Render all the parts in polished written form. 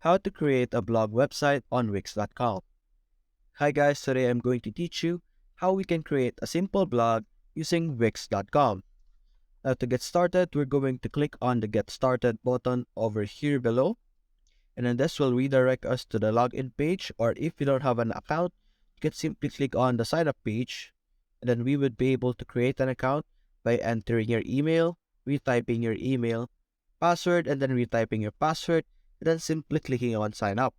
how to create a blog website on Wix.com. Hi guys, today I'm going to teach you how we can create a simple blog using Wix.com. Now to get started, we're going to click on the Get Started button over here below, and then this will redirect us to the login page, or if you don't have an account, you can simply click on the sign up page, and then we would be able to create an account by entering your email, retyping your email, password, and then retyping your password, and then simply clicking on sign up.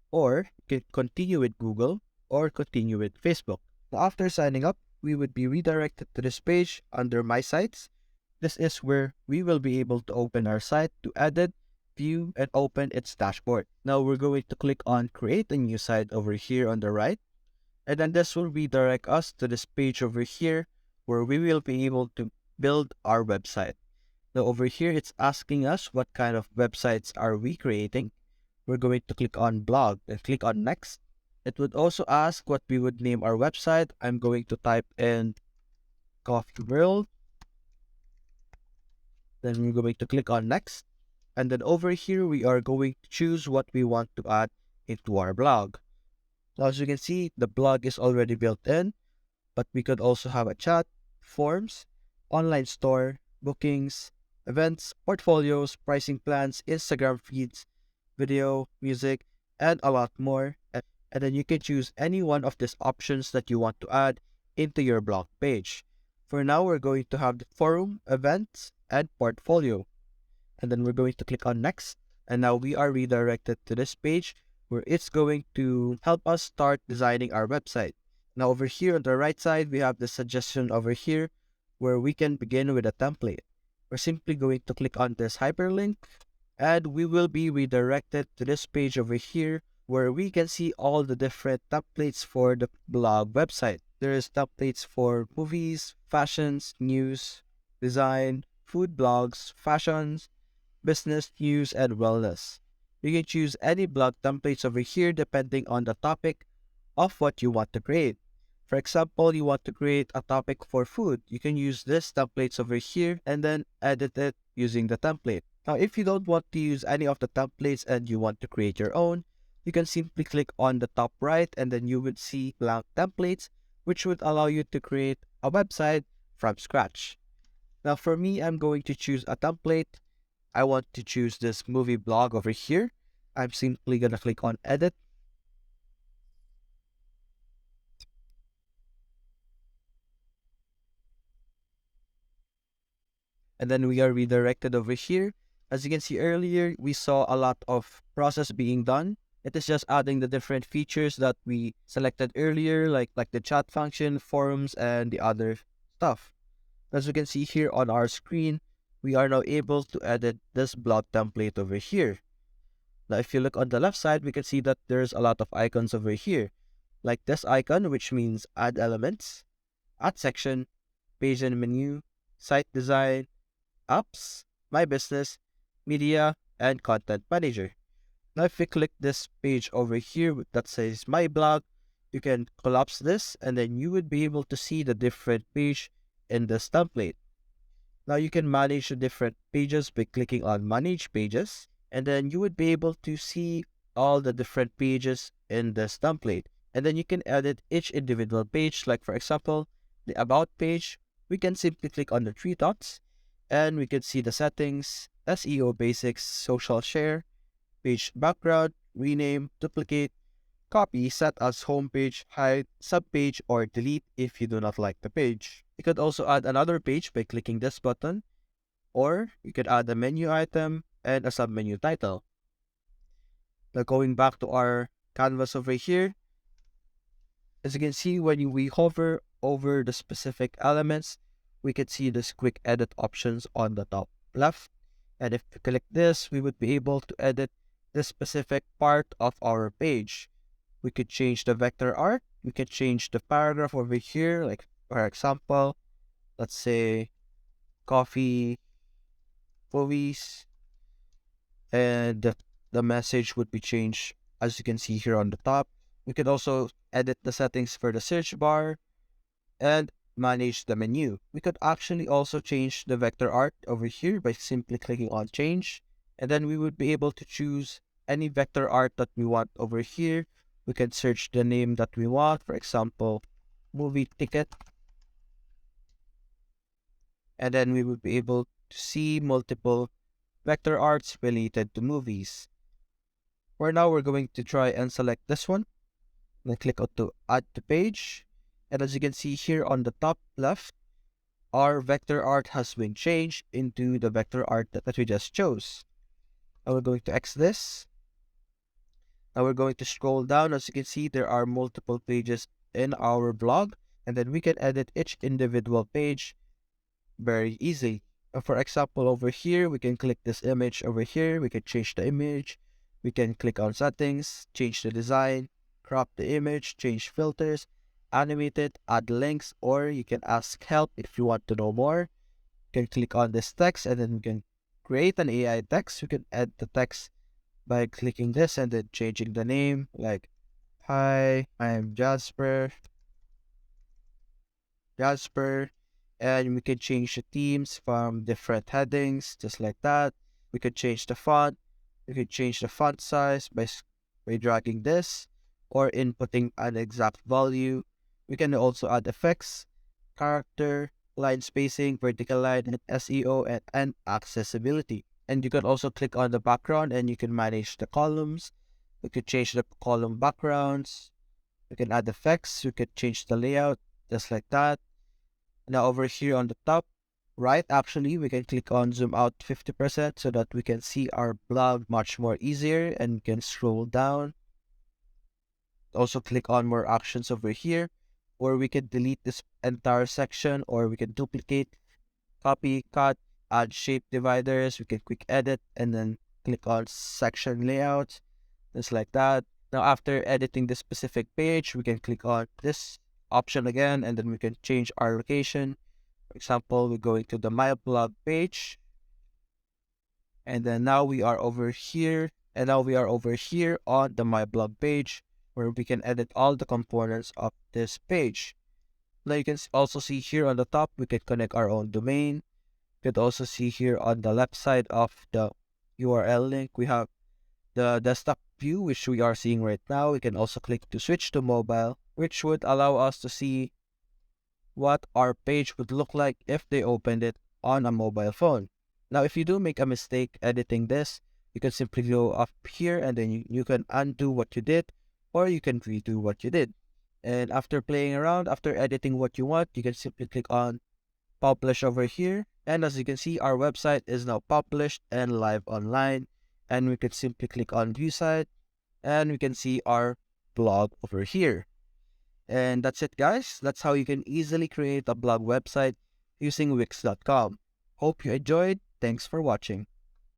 Or you can continue with Google or continue with Facebook. Now, after signing up, we would be redirected to this page under My Sites. This is where we will be able to open our site to edit, view, and open its dashboard. Now we're going to click on Create a New Site over here on the right, and then this will redirect us to this page over here where we will be able to build our website. Now over here, it's asking us what kind of websites are we creating. We're going to click on blog and click on next. It would also ask what we would name our website. I'm going to type in Coffee World. Then we're going to click on next. And then over here, we are going to choose what we want to add into our blog. Now, as you can see, the blog is already built in, but we could also have a chat, forms, online store, bookings, events, portfolios, pricing plans, Instagram feeds, video, music, and a lot more. And then you can choose any one of these options that you want to add into your blog page. For now, we're going to have the forum, events, and portfolio. And then we're going to click on next. And now we are redirected to this page where it's going to help us start designing our website. Now over here on the right side, we have the suggestion over here where we can begin with a template. We're simply going to click on this hyperlink, and we will be redirected to this page over here where we can see all the different templates for the blog website. There is templates for movies, fashions, news, design, food blogs, fashions, business, news, and wellness. You can choose any blog templates over here depending on the topic of what you want to create. For example, you want to create a topic for food. You can use this templates over here and then edit it using the template. Now, if you don't want to use any of the templates and you want to create your own, you can simply click on the top right and then you would see blank templates, which would allow you to create a website from scratch. Now, for me, I'm going to choose a template. I want to choose this movie blog over here. I'm simply going to click on edit. And then we are redirected over here. As you can see earlier, we saw a lot of process being done. It is just adding the different features that we selected earlier, like the chat function, forums, and the other stuff. As you can see here on our screen, we are now able to edit this blog template over here. Now, if you look on the left side, we can see that there's a lot of icons over here, like this icon, which means add elements, add section, page and menu, site design, apps, my business, media, and content manager. Now, if we click this page over here that says my blog, you can collapse this and then you would be able to see the different page in this template. Now you can manage the different pages by clicking on manage pages, and then you would be able to see all the different pages in this template. And then you can edit each individual page, like for example, the about page. We can simply click on the three dots and we can see the settings, SEO basics, social share, page background, rename, duplicate, copy, set as homepage, hide, subpage, or delete if you do not like the page. You could also add another page by clicking this button, or you could add a menu item and a submenu title. Now going back to our canvas over here, as you can see, when we hover over the specific elements, we can see this quick edit options on the top left. And if we click this, we would be able to edit the specific part of our page. We could change the vector art. We could change the paragraph over here. Like for example, let's say coffee, movies, and the message would be changed as you can see here on the top. We could also edit the settings for the search bar and manage the menu. We could actually also change the vector art over here by simply clicking on change, and then we would be able to choose any vector art that we want over here. We can search the name that we want, for example, movie ticket, and then we will be able to see multiple vector arts related to movies. For now, we're going to try and select this one. Then click on to add to page. And as you can see here on the top left, our vector art has been changed into the vector art that we just chose. Now we're going to X this. Now we're going to scroll down. As you can see, there are multiple pages in our blog, and then we can edit each individual page very easy. For example, over here, we can click this image over here. We can change the image. We can click on settings, change the design, crop the image, change filters, animate it, add links, or you can ask help if you want to know more. You can click on this text, and then we can create an AI text. We can add the text by clicking this and then changing the name, like, hi, I'm Jasper, and we can change the themes from different headings, just like that. We could change the font. We could change the font size by dragging this or inputting an exact value. We can also add effects, character, line spacing, vertical line, and SEO and accessibility. And you can also click on the background and you can manage the columns. We could change the column backgrounds. We can add effects. We could change the layout, just like that. Now over here on the top right, actually, we can click on zoom out 50% so that we can see our blog much more easier, and we can scroll down. Also click on more actions over here, or we can delete this entire section, or we can duplicate, copy, cut, add shape dividers. We can quick edit and then click on section layout, just like that. Now after editing this specific page, we can click on this option again, and then we can change our location. For example, we're going to the My Blog page, and then now we are over here, and now we are over here on the My Blog page, where we can edit all the components of this page. Now you can also see here on the top, we can connect our own domain. You could also see here on the left side of the URL link, we have the desktop view, which we are seeing right now. We can also click to switch to mobile, which would allow us to see what our page would look like if they opened it on a mobile phone. Now, if you do make a mistake editing this, you can simply go up here and then you can undo what you did, or you can redo what you did. And after playing around, after editing what you want, you can simply click on publish over here. And as you can see, our website is now published and live online. And we can simply click on view site, and we can see our blog over here. And that's it, guys. That's how you can easily create a blog website using Wix.com. Hope you enjoyed. Thanks for watching.